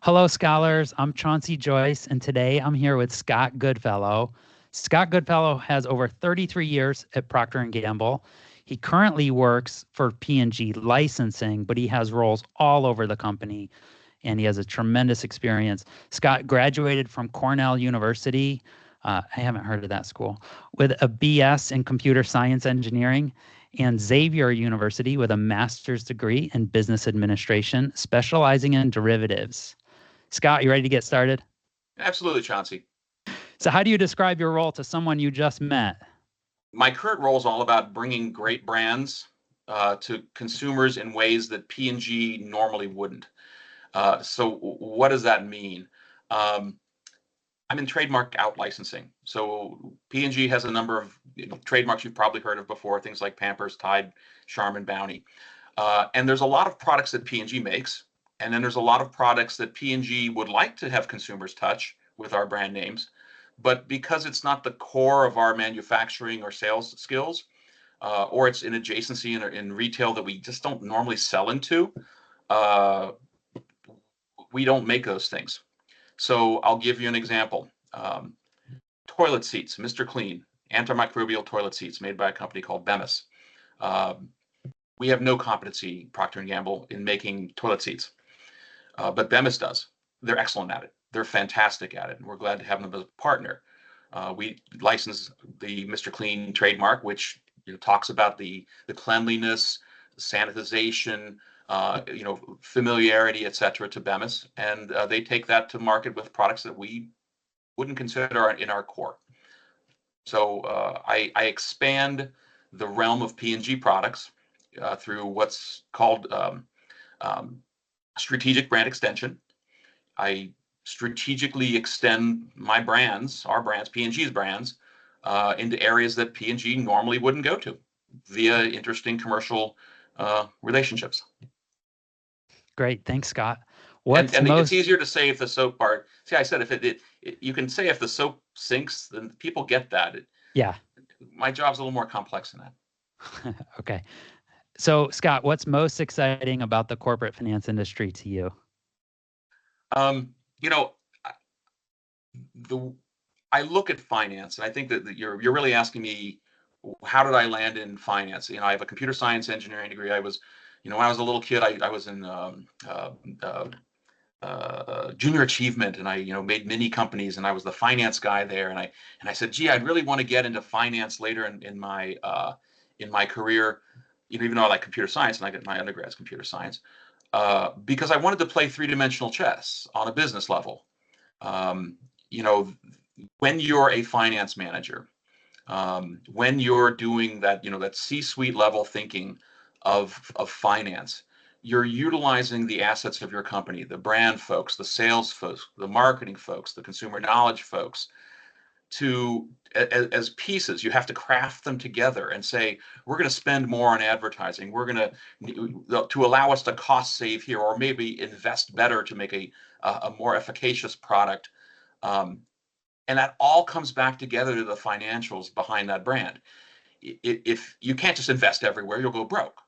Hello, scholars. I'm Chauncey Joyce, and today I'm here with Scott Goodfellow. Scott Goodfellow has over 33 years at Procter & Gamble. He currently works for P&G licensing, but he has roles all over the company, and he has a tremendous experience. Scott graduated from Cornell University. I haven't heard of that school, with a BS in computer science engineering, and Xavier University with a master's degree in business administration, specializing in derivatives. Scott, you ready to get started? Absolutely, Chauncey. So how do you describe your role to someone you just met? My current role is all about bringing great brands to consumers in ways that P&G normally wouldn't. So what does that mean? Um, I'm in trademark out licensing. So P&G has a number of trademarks you've probably heard of before, things like Pampers, Tide, Charmin, Bounty. And there's a lot of products that P&G makes. And then there's a lot of products that P&G would like to have consumers touch with our brand names. But because it's not the core of our manufacturing or sales skills, or it's in adjacency in retail that we just don't normally sell into, uh, we don't make those things. So I'll give you an example. Toilet seats, Mr. Clean, antimicrobial toilet seats made by a company called Bemis. Um, we have no competency, Procter & Gamble, in making toilet seats, but Bemis does. They're excellent at it. They're fantastic at it, and we're glad to have them as a partner. We license the Mr. Clean trademark, which talks about the cleanliness, sanitization, familiarity, et cetera, to Bemis, and they take that to market with products that we wouldn't consider in our core. So I expand the realm of P&G products through what's called strategic brand extension. I strategically extend my brands, our brands, P&G's brands, into areas that P&G normally wouldn't go to via interesting commercial relationships. Great, thanks, Scott. And it's easier to say if the soap part. See, I said if you can say if the soap sinks, then people get that. Yeah. My job's a little more complex than that. Okay. So, Scott, what's most exciting about the corporate finance industry to you? I look at finance, and I think that you're really asking me, how did I land in finance? I have a computer science engineering degree. I was, when I was a little kid, I was in junior achievement, and I made mini companies, and I was the finance guy there, and I said, gee, I'd really want to get into finance later in my career, even though I like computer science, and I got my undergrad's computer science, because I wanted to play three-dimensional chess on a business level. When you're a finance manager, when you're doing that, that C-suite level thinking of finance, you're utilizing the assets of your company, the brand folks, the sales folks, the marketing folks, the consumer knowledge folks, as pieces. You have to craft them together and say, we're going to spend more on advertising. We're going to allow us to cost save here, or maybe invest better to make a more efficacious product. And that all comes back together to the financials behind that brand. If you can't just invest everywhere, you'll go broke.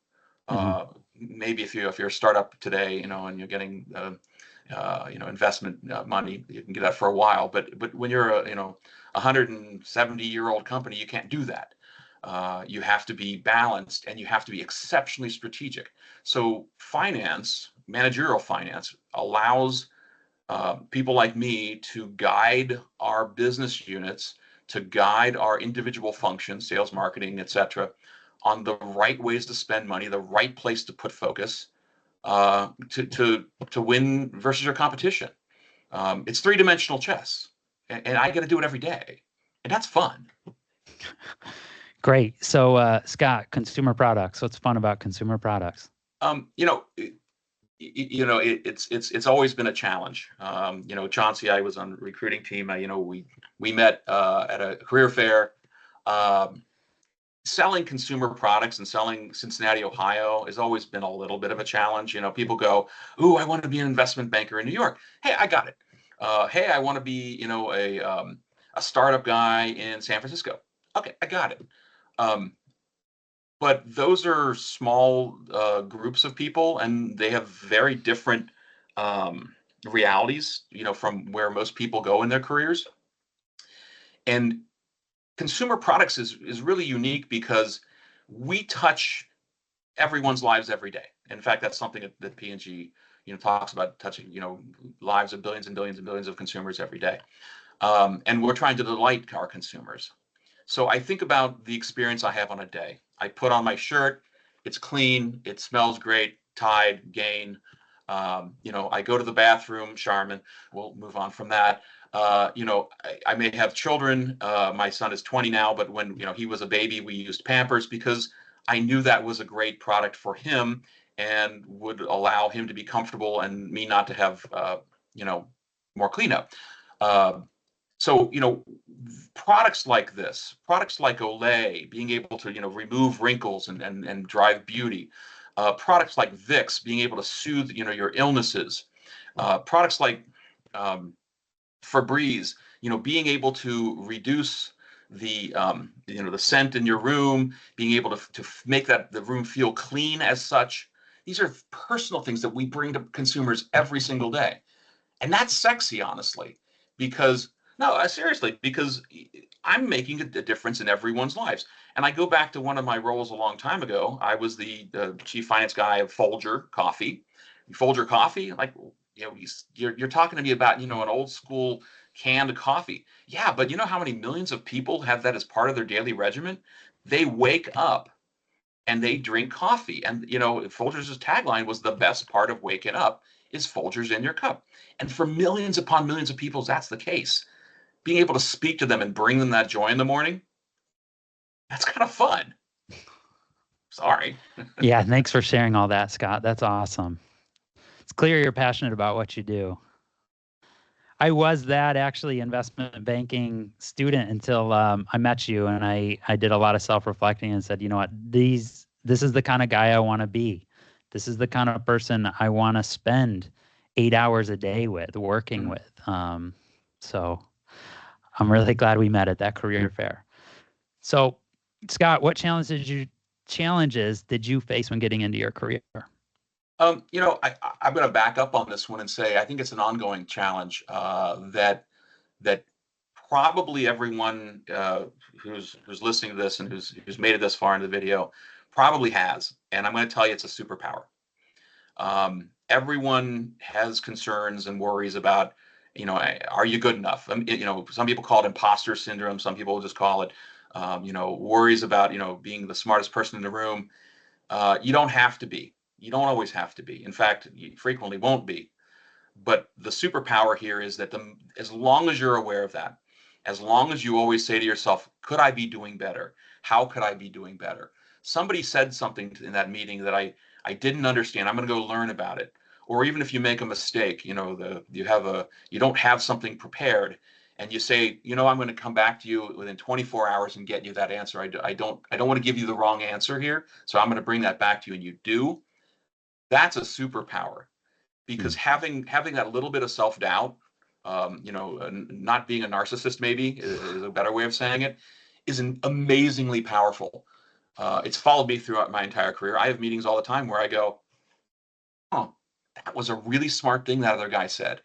Maybe if you're a startup today, and you're getting investment money, you can get that for a while. But when you're a 170-year-old company, you can't do that. You have to be balanced, and you have to be exceptionally strategic. So finance, managerial finance, allows people like me to guide our business units, to guide our individual functions, sales, marketing, et cetera, on the right ways to spend money, the right place to put focus, to win versus your competition. It's three-dimensional chess, and I get to do it every day, and that's fun. Great. So, Scott, consumer products. What's fun about consumer products? It's always been a challenge. Chauncey, I was on the recruiting team. We met at a career fair. Selling consumer products and selling Cincinnati, Ohio, has always been a little bit of a challenge. People go, "Ooh, I want to be an investment banker in New York." Hey, I got it. Hey, I want to be, a startup guy in San Francisco. Okay, I got it. But those are small groups of people, and they have very different realities, from where most people go in their careers. And consumer products is really unique because we touch everyone's lives every day. In fact, that's something that P&G, talks about, touching, lives of billions and billions and billions of consumers every day. And we're trying to delight our consumers. So I think about the experience I have on a day. I put on my shirt, it's clean, it smells great, Tide, Gain. I go to the bathroom, Charmin. We'll move on from that. I may have children. My son is 20 now, but when he was a baby, we used Pampers because I knew that was a great product for him and would allow him to be comfortable and me not to have more cleanup. Uh, so, products like this, products like Olay, being able to, remove wrinkles and drive beauty, products like Vicks, being able to soothe, your illnesses, products like Febreze, being able to reduce the scent in your room, being able to make the room feel clean as such. These are personal things that we bring to consumers every single day. And that's sexy, honestly, because no, seriously, because I'm making a difference in everyone's lives. And I go back to one of my roles a long time ago. I was the chief finance guy of Folger Coffee. Folger Coffee, like, you're talking to me about, an old school canned coffee. Yeah, but you know how many millions of people have that as part of their daily regimen? They wake up and they drink coffee. And, Folgers' tagline was the best part of waking up is Folgers in your cup. And for millions upon millions of people, that's the case. Being able to speak to them and bring them that joy in the morning, that's kind of fun. Sorry. Yeah, thanks for sharing all that, Scott. That's awesome. It's clear you're passionate about what you do. I was that actually investment banking student until I met you, and I did a lot of self-reflecting and said, you know what, this is the kind of guy I want to be. This is the kind of person I want to spend 8 hours a day with, working with. So I'm really glad we met at that career fair. So, Scott, what challenges did you face when getting into your career? I'm going to back up on this one and say I think it's an ongoing challenge that probably everyone who's listening to this and who's made it this far into the video probably has. And I'm going to tell you, it's a superpower. Everyone has concerns and worries about, are you good enough? Some people call it imposter syndrome. Some people just call it, worries about, being the smartest person in the room. You don't have to be. You don't always have to be. In fact, you frequently won't be. But the superpower here is that as long as you're aware of that, as long as you always say to yourself, could I be doing better? How could I be doing better? Somebody said something in that meeting that I didn't understand. I'm going to go learn about it. Or even if you make a mistake, you don't have something prepared, and you say, I'm going to come back to you within 24 hours and get you that answer. I don't want to give you the wrong answer here, so I'm going to bring that back to you, and you do. That's a superpower, because having that little bit of self-doubt, not being a narcissist maybe is a better way of saying it, is amazingly powerful. It's followed me throughout my entire career. I have meetings all the time where I go, oh, that was a really smart thing that other guy said.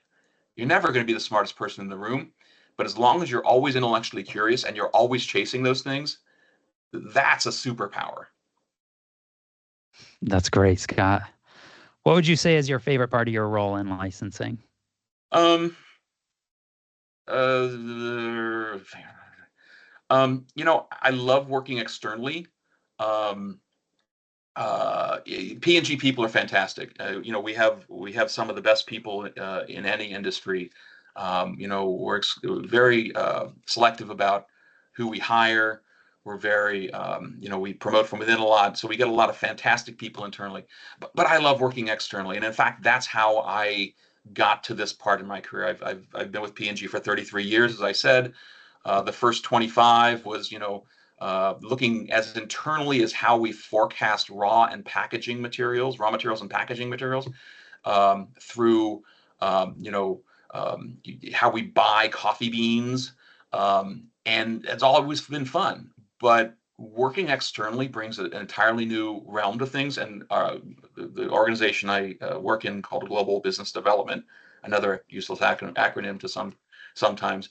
You're never going to be the smartest person in the room, but as long as you're always intellectually curious and you're always chasing those things, that's a superpower. That's great, Scott. What would you say is your favorite part of your role in licensing? Um, I love working externally. Um, P&G people are fantastic. We have some of the best people in any industry. We're very selective about who we hire. We're very, we promote from within a lot, so we get a lot of fantastic people internally. But I love working externally, and in fact, that's how I got to this part in my career. I've been with P&G for 33 years, as I said. The first 25 was, looking as internally as how we forecast raw materials and packaging materials, through how we buy coffee beans, and it's always been fun. But working externally brings an entirely new realm to things, and the organization I work in, called Global Business Development, another useless acronym to sometimes.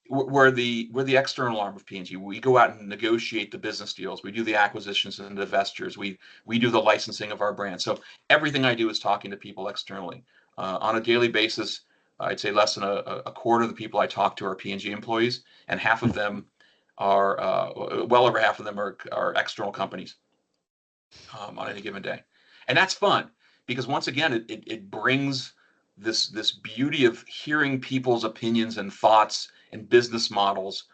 We're the external arm of P&G. We go out and negotiate the business deals. We do the acquisitions and the divestitures. We do the licensing of our brand. So everything I do is talking to people externally on a daily basis. I'd say less than a quarter of the people I talk to are P&G employees, and half of them are well over half of them are external companies on any given day, and that's fun because once again it brings this beauty of hearing people's opinions and thoughts and business models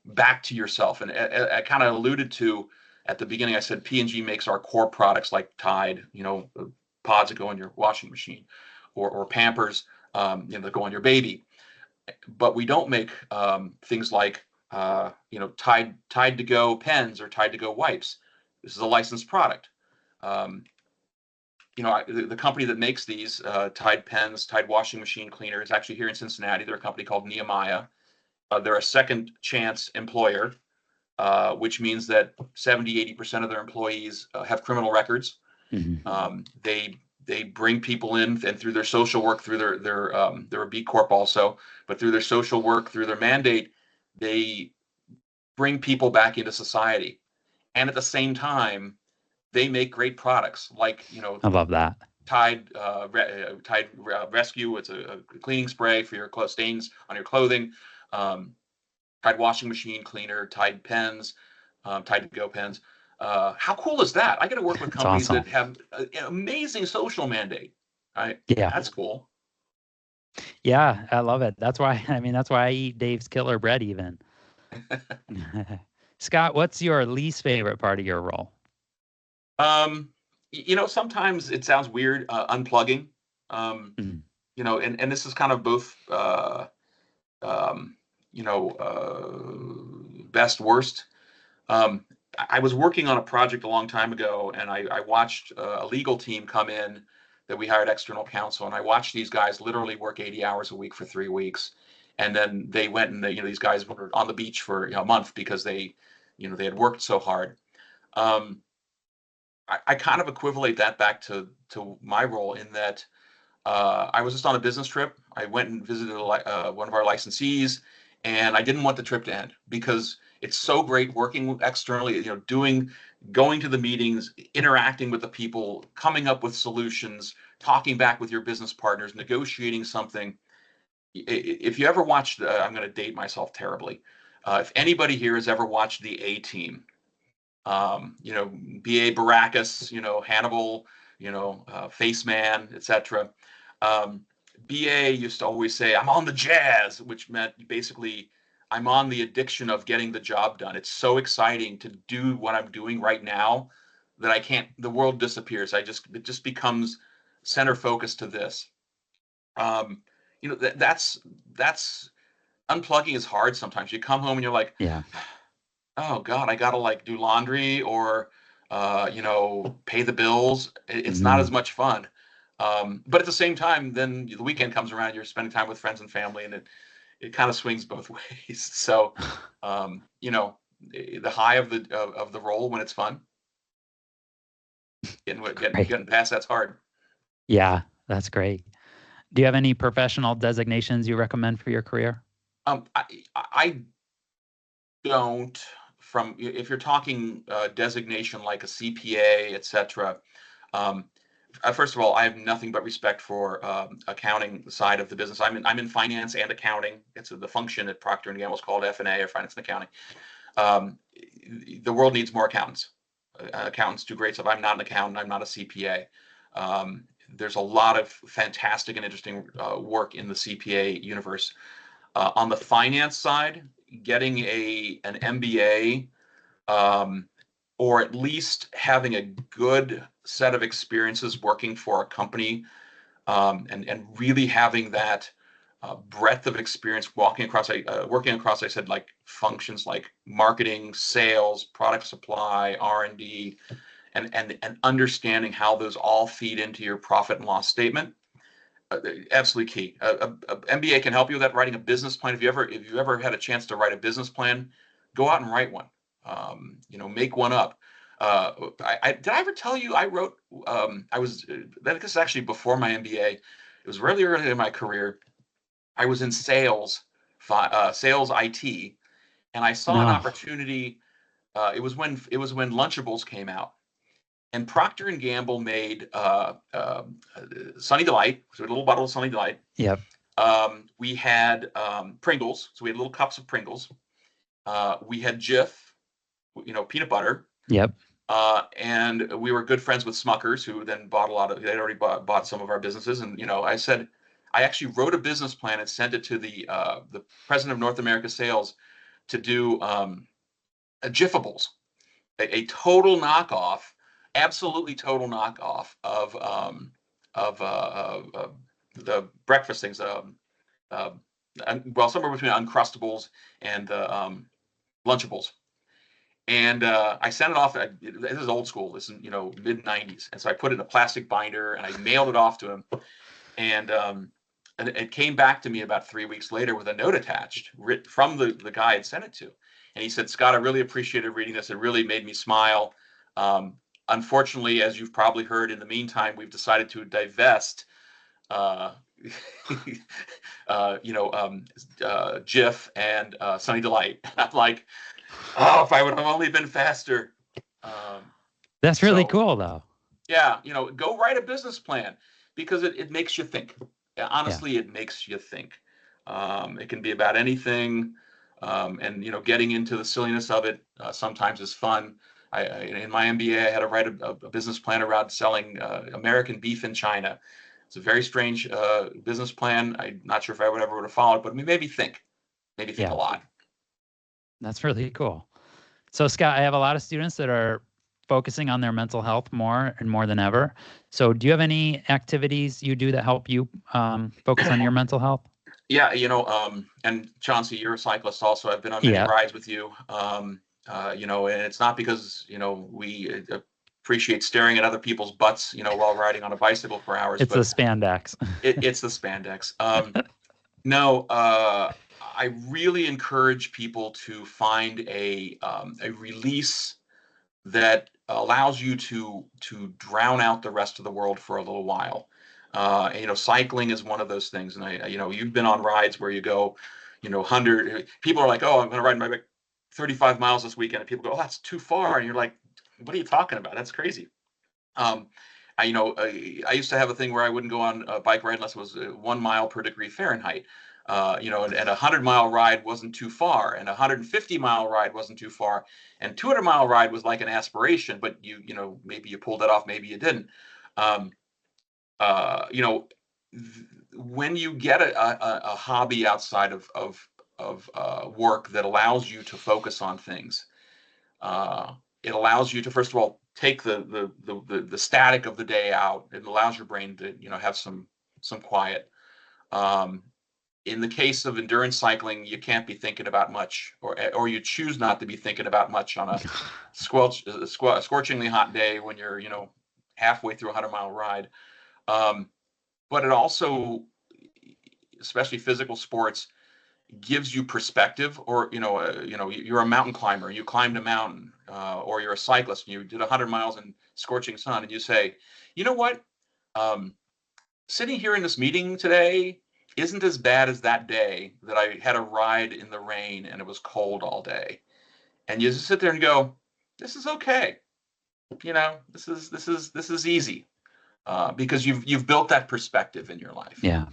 back to yourself. And I kind of alluded to at the beginning. I said P&G makes our core products like Tide, pods that go in your washing machine, or Pampers, that go on your baby. But we don't make things like Tide to Go pens or Tide to Go wipes. This is a licensed product. The company that makes these Tide pens, Tide washing machine cleaner is actually here in Cincinnati. They're a company called Nehemiah. They're a second chance employer, which means that 70-80% of their employees have criminal records. Mm-hmm. They bring people in, and through their social work, through they're a B Corp also, but through their social work, through their mandate, they bring people back into society. And at the same time, they make great products like, I love that. Tide Rescue. It's a cleaning spray for your stains on your clothing. Tide washing machine cleaner, Tide pens, Tide to Go pens. How cool is that? I get to work with It's companies awesome. that have an amazing social mandate. Right? Yeah. That's cool. Yeah, I love it. That's why I eat Dave's Killer Bread even. Scott, what's your least favorite part of your role? Sometimes it sounds weird, unplugging. Mm. And this is kind of both, um, best worst. I was working on a project a long time ago, and I watched a legal team come in that we hired external counsel, and I watched these guys literally work 80 hours a week for 3 weeks, and then they went and these guys were on the beach for a month because they had worked so hard. I kind of equivalent that back to my role in that I was just on a business trip. I went and visited one of our licensees, and I didn't want the trip to end because it's so great working externally, going to the meetings, interacting with the people, coming up with solutions, talking back with your business partners, negotiating something. If you ever watched, I'm going to date myself terribly. If anybody here has ever watched the A-Team, B.A. Baracus, Hannibal, Face Man, etc. BA used to always say, I'm on the jazz, which meant basically I'm on the addiction of getting the job done. It's so exciting to do what I'm doing right now that the world disappears. It just becomes center focus to this. That's unplugging is hard sometimes. You come home and you're like, Yeah. oh God, I gotta do laundry or pay the bills. It's not as Mm-hmm. much fun. But at the same time, then the weekend comes around, you're spending time with friends and family, and it kind of swings both ways. So, the high of the role when it's fun, Great. getting past that's hard. Yeah, that's great. Do you have any professional designations you recommend for your career? I don't. If you're talking designation like a CPA, etc. First of all, I have nothing but respect for accounting side of the business. I'm in finance and accounting. It's the function at Procter & Gamble is called F&A, or finance and accounting. The world needs more accountants. Accountants do great stuff. I'm not an accountant. I'm not a CPA. There's a lot of fantastic and interesting work in the CPA universe. On the finance side, getting an MBA, or at least having a good set of experiences working for a company, and really having that breadth of experience working across, I said, like functions like marketing, sales, product supply, R&D, and understanding how those all feed into your profit and loss statement. Absolutely key. MBA can help you with that. Writing a business plan. If you ever had a chance to write a business plan, go out and write one. Make one up. Did I ever tell you I wrote? This is actually before my MBA. It was really early in my career. I was in sales IT, and I saw an No. opportunity. It was when Lunchables came out, and Procter and Gamble made Sunny Delight, so a little bottle of Sunny Delight. Yep. We had Pringles, so we had little cups of Pringles. We had Jif, peanut butter. Yep. And we were good friends with Smuckers, who then bought a lot of. They'd already bought some of our businesses, and I said, I actually wrote a business plan and sent it to the president of North America Sales to do Jiffables, a total knockoff, absolutely total knockoff of the breakfast things. Uh, well, somewhere between Uncrustables and Lunchables. And I sent it off. This is old school. This is mid '90s, and so I put it in a plastic binder and I mailed it off to him. And it came back to me about 3 weeks later with a note attached from the guy I'd sent it to. And he said, Scott, I really appreciated reading this. It really made me smile. Unfortunately, as you've probably heard, in the meantime, we've decided to divest Jif and Sunny Delight. I'm like, oh, if I would have only been faster. That's really cool, though. Yeah, go write a business plan, because it makes you think. Honestly, It makes you think. It can be about anything, and getting into the silliness of it sometimes is fun. In my MBA, I had to write a business plan around selling American beef in China. It's a very strange business plan. I'm not sure if I would have followed, but maybe think a lot. That's really cool. So, Scott, I have a lot of students that are focusing on their mental health more and more than ever. So do you have any activities you do that help you focus on your mental health? Yeah, and Chauncey, you're a cyclist also. I've been on many rides with you. And it's not because, we appreciate staring at other people's butts, while riding on a bicycle for hours. It's the spandex. It's the spandex. No, I really encourage people to find a release that allows you to drown out the rest of the world for a little while. Cycling is one of those things, and you've been on rides where you go, 100. People are like, "Oh, I'm going to ride my bike 35 miles this weekend," and people go, "Oh, that's too far," and you're like, "What are you talking about? That's crazy." I used to have a thing where I wouldn't go on a bike ride unless it was 1 mile per degree Fahrenheit. And a 100-mile ride wasn't too far, and a 150-mile ride wasn't too far, and 200-mile ride was like an aspiration, but maybe you pulled it off, maybe you didn't. When you get a hobby outside of work that allows you to focus on things, it allows you to, first of all, take the static of the day out. It allows your brain to have some quiet. In the case of endurance cycling, you can't be thinking about much, or you choose not to be thinking about much on a scorchingly hot day when you're halfway through a 100-mile ride. But it also, especially physical sports, gives you perspective. Or you're a mountain climber, you climbed a mountain, or you're a cyclist and you did 100 miles in scorching sun, and you say, you know what, sitting here in this meeting today isn't as bad as that day that I had a ride in the rain and it was cold all day. And you just sit there and go, this is okay. This is easy, because you've built that perspective in your life. Yeah.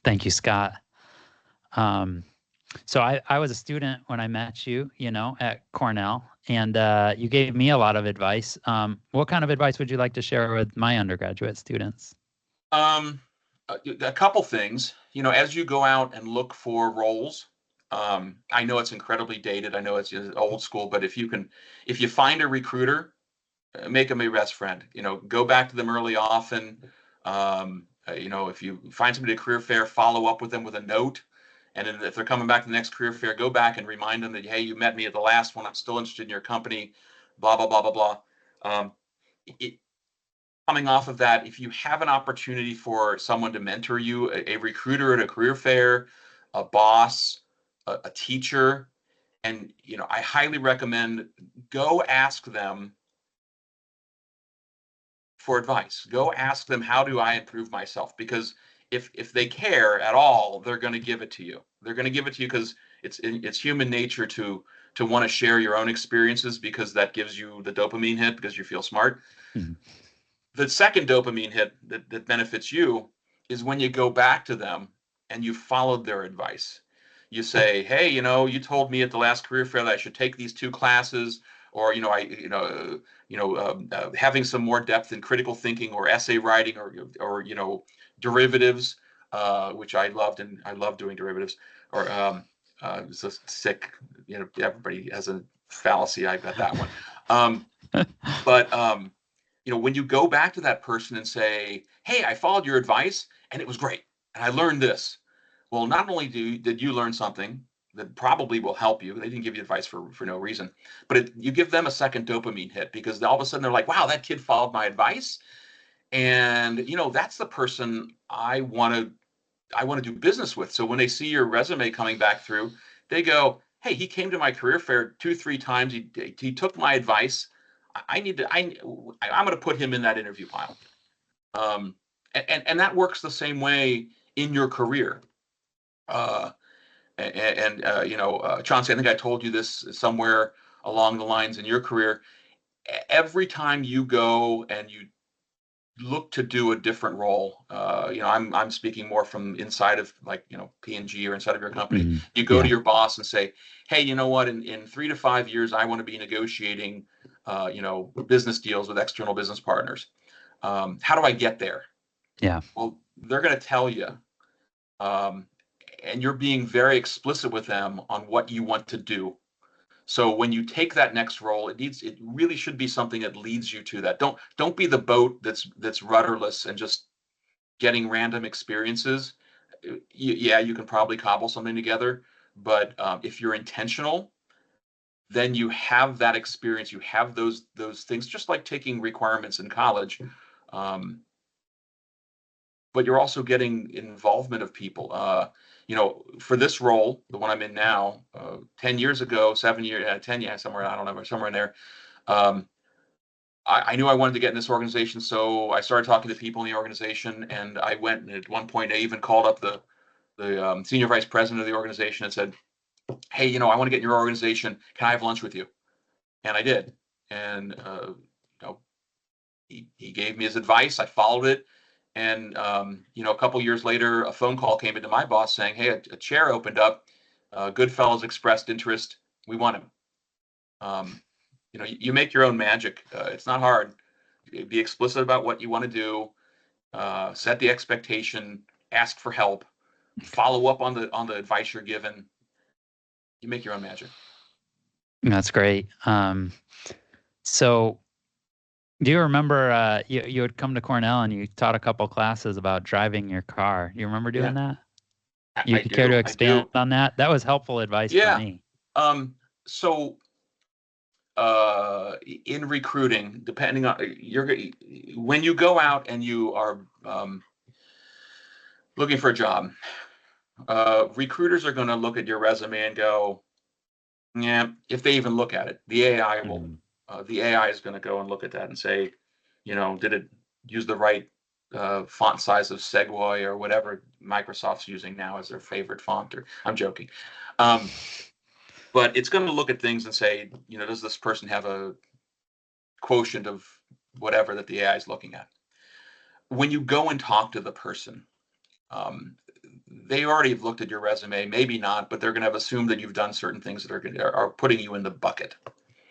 Thank you, Scott. So I was a student when I met you, at Cornell, and you gave me a lot of advice. What kind of advice would you like to share with my undergraduate students? A couple things. As you go out and look for roles, I know it's incredibly dated. I know it's old school, but if you find a recruiter, make them a best friend. Go back to them early, often. If you find somebody at a career fair, follow up with them with a note. And then if they're coming back to the next career fair, go back and remind them that, hey, you met me at the last one. I'm still interested in your company, blah, blah, blah, blah, blah. Coming off of that, if you have an opportunity for someone to mentor you, a recruiter at a career fair, a boss, a teacher, and I highly recommend go ask them for advice. Go ask them, how do I improve myself? Because if they care at all, they're going to give it to you. They're going to give it to you because it's human nature to want to share your own experiences, because that gives you the dopamine hit because you feel smart. Mhm. The second dopamine hit that benefits you is when you go back to them and you followed their advice. You say, hey, you told me at the last career fair that I should take these 2 classes, or having some more depth in critical thinking or essay writing, or derivatives, which I loved, and I love doing derivatives. Or it's a sick, everybody has a fallacy. I got that one. But when you go back to that person and say, hey, I followed your advice and it was great, and I learned this. Well, not only did you learn something that probably will help you, they didn't give you advice for no reason, but you give them a second dopamine hit, because all of a sudden they're like, wow, that kid followed my advice. And, that's the person I want to do business with. So when they see your resume coming back through, they go, hey, he came to my career fair 2-3 times. He took my advice. I'm going to put him in that interview pile. And that works the same way in your career. Chauncey, I think I told you this somewhere along the lines in your career. Every time you go and you look to do a different role, I'm speaking more from inside of, like, P&G, or inside of your company. Mhm. You go to Yeah. your boss and say, hey, you know what, in 3 to 5 years, I want to be negotiating, business deals with external business partners. How do I get there? Yeah. Well, they're going to tell you. Um, and you're being very explicit with them on what you want to do. So when you take that next role, it really should be something that leads you to that. Don't be the boat that's rudderless and just getting random experiences. You can probably cobble something together, but if you're intentional, then you have that experience. You have those things, just like taking requirements in college. Um, but you're also getting involvement of people. For this role, the one I'm in now, 10 years ago, 7 years, 10, yeah, somewhere, I don't know, somewhere in there. Um, I knew I wanted to get in this organization, so I started talking to people in the organization, and I went, and at one point I even called up the senior vice president of the organization and said, hey, I want to get in your organization. Can I have lunch with you? And I did. And, he gave me his advice. I followed it. And, a couple years later, a phone call came into my boss saying, hey, a chair opened up. Goodfellow's expressed interest. We want him. You make your own magic. It's not hard. Be explicit about what you want to do. Set the expectation. Ask for help. Follow up on the advice you're given. You make your own magic. That's great. So do you remember you had come to Cornell and you taught a couple classes about driving your car? Do you remember doing Yeah, that? You I care to do. I expand do. on that? That was helpful advice for Yeah. me. So in recruiting, depending on when you go out and you are looking for a job, recruiters are going to look at your resume and go, yeah, if they even look at it, Mhm. the AI is going to go and look at that and say, did it use the right font size of Segway or whatever Microsoft's using now as their favorite font? Or I'm joking. But it's going to look at things and say, does this person have a quotient of whatever that the AI is looking at? When you go and talk to the person, um, they already have looked at your resume, maybe not, but they're going to have assumed that you've done certain things that are putting you in the bucket.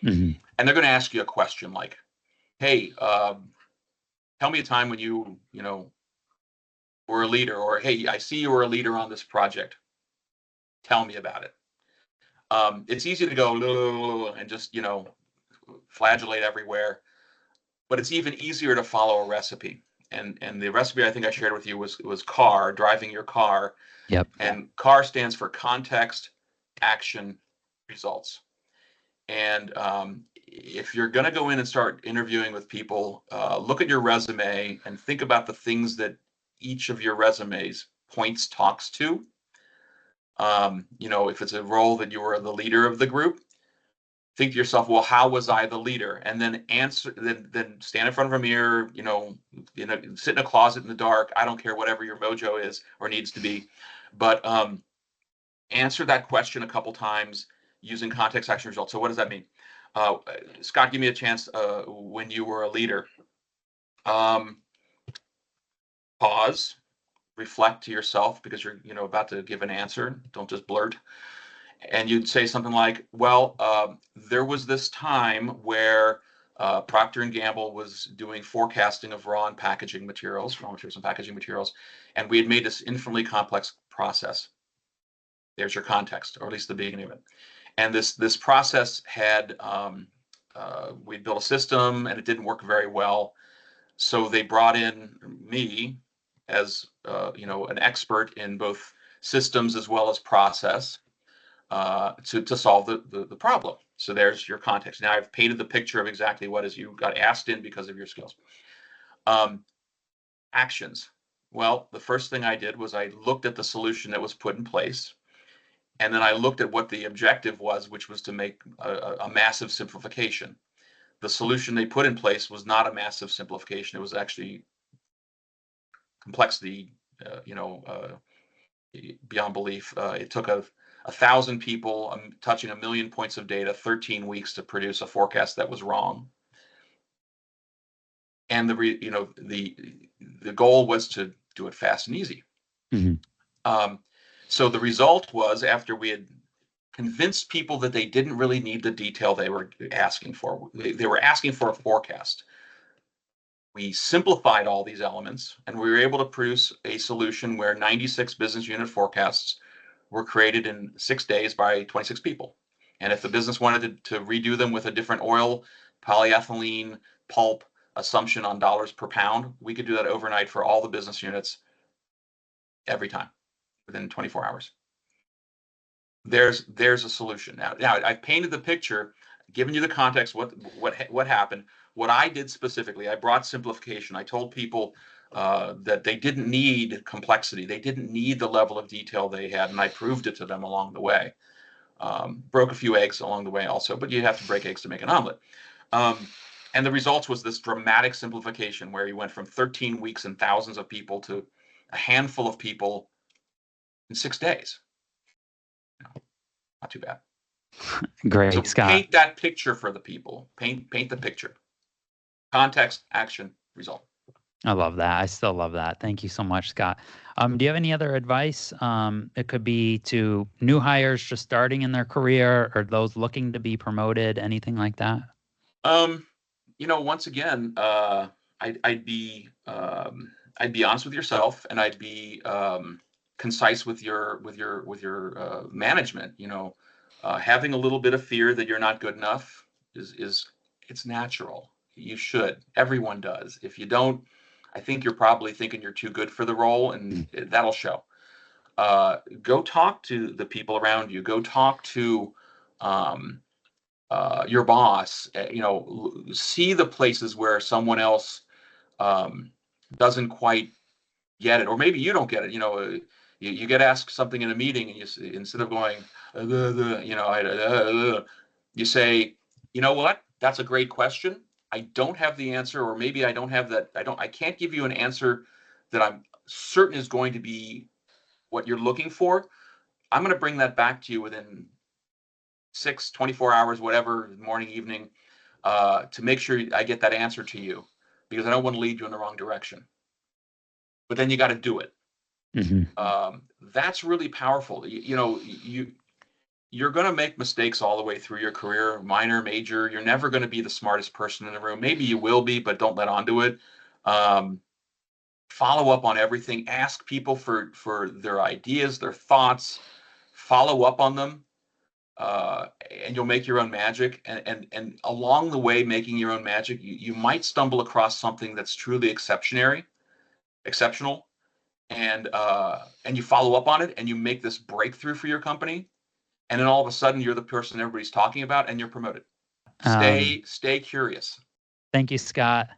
Mhm. And they're going to ask you a question like, hey, tell me a time when you were a leader, or hey, I see you were a leader on this project. Tell me about it. It's easy to go and just, flagellate everywhere, but it's even easier to follow a recipe. And the recipe I think I shared with you was car, driving your car. Yep. And CAR stands for context, action, results. And if you're going to go in and start interviewing with people, look at your resume and think about the things that each of your resumes points talks to. If it's a role that you were the leader of the group, think to yourself, well, how was I the leader? And then then stand in front of a mirror, sit in a closet in the dark. I don't care whatever your mojo is or needs to be, but answer that question a couple times using context, action, results. So what does that mean? Scott, give me a chance when you were a leader. Pause, reflect to yourself because you're about to give an answer. Don't just blurt. And you'd say something like, well, there was this time where Procter & Gamble was doing forecasting of raw materials and packaging materials, and we had made this infinitely complex process. There's your context, or at least the beginning of it. And this process had, we'd built a system, and it didn't work very well. So they brought in me as an expert in both systems as well as process to solve the problem. So there's your context. Now I've painted the picture of exactly what is you got asked in because of your skills. Actions. Well, the first thing I did was I looked at the solution that was put in place. And then I looked at what the objective was, which was to make a massive simplification. The solution they put in place was not a massive simplification. It was actually complexity, beyond belief. It took 1,000 people touching 1 million points of data, 13 weeks to produce a forecast that was wrong. And the goal was to do it fast and easy. Mm-hmm. So the result was, after we had convinced people that they didn't really need the detail they were asking for, they were asking for a forecast. We simplified all these elements, and we were able to produce a solution where 96 business unit forecasts were created in 6 days by 26 people. And if the business wanted to redo them with a different oil, polyethylene, pulp assumption on dollars per pound, we could do that overnight for all the business units every time within 24 hours. There's a solution. Now I've painted the picture, given you the context, what happened. What I did specifically, I brought simplification. I told people that they didn't need complexity. They didn't need the level of detail they had, and I proved it to them along the way. Broke a few eggs along the way also, but you have to break eggs to make an omelet. And the results was this dramatic simplification where you went from 13 weeks and thousands of people to a handful of people in 6 days. Not too bad. Great, so Scott. Paint that picture for the people. Paint the picture. Context, action, result. I love that. I still love that. Thank you so much, Scott. Do you have any other advice? It could be to new hires just starting in their career, or those looking to be promoted, anything like that? Once again, I'd be honest with yourself, and I'd be concise with your management. Having a little bit of fear that you're not good enough is it's natural. You should. Everyone does. If you don't, I think you're probably thinking you're too good for the role, and that'll show. Go talk to the people around you. Go talk to your boss. See the places where someone else doesn't quite get it, or maybe you don't get it. You get asked something in a meeting, and you, instead of going, you say, you know what? That's a great question. I don't have the answer, or maybe I don't have that. I can't give you an answer that I'm certain is going to be what you're looking for. I'm going to bring that back to you within 24 hours, whatever, morning, evening, to make sure I get that answer to you, because I don't want to lead you in the wrong direction. But then you got to do it. Mm-hmm. That's really powerful. You're going to make mistakes all the way through your career, minor, major. You're never going to be the smartest person in the room. Maybe you will be, but don't let on to it. Follow up on everything. Ask people for their ideas, their thoughts. Follow up on them, and you'll make your own magic. And along the way, making your own magic, you might stumble across something that's truly exceptional, and you follow up on it, and you make this breakthrough for your company. And then all of a sudden, you're the person everybody's talking about, and you're promoted. Stay curious. Thank you, Scott.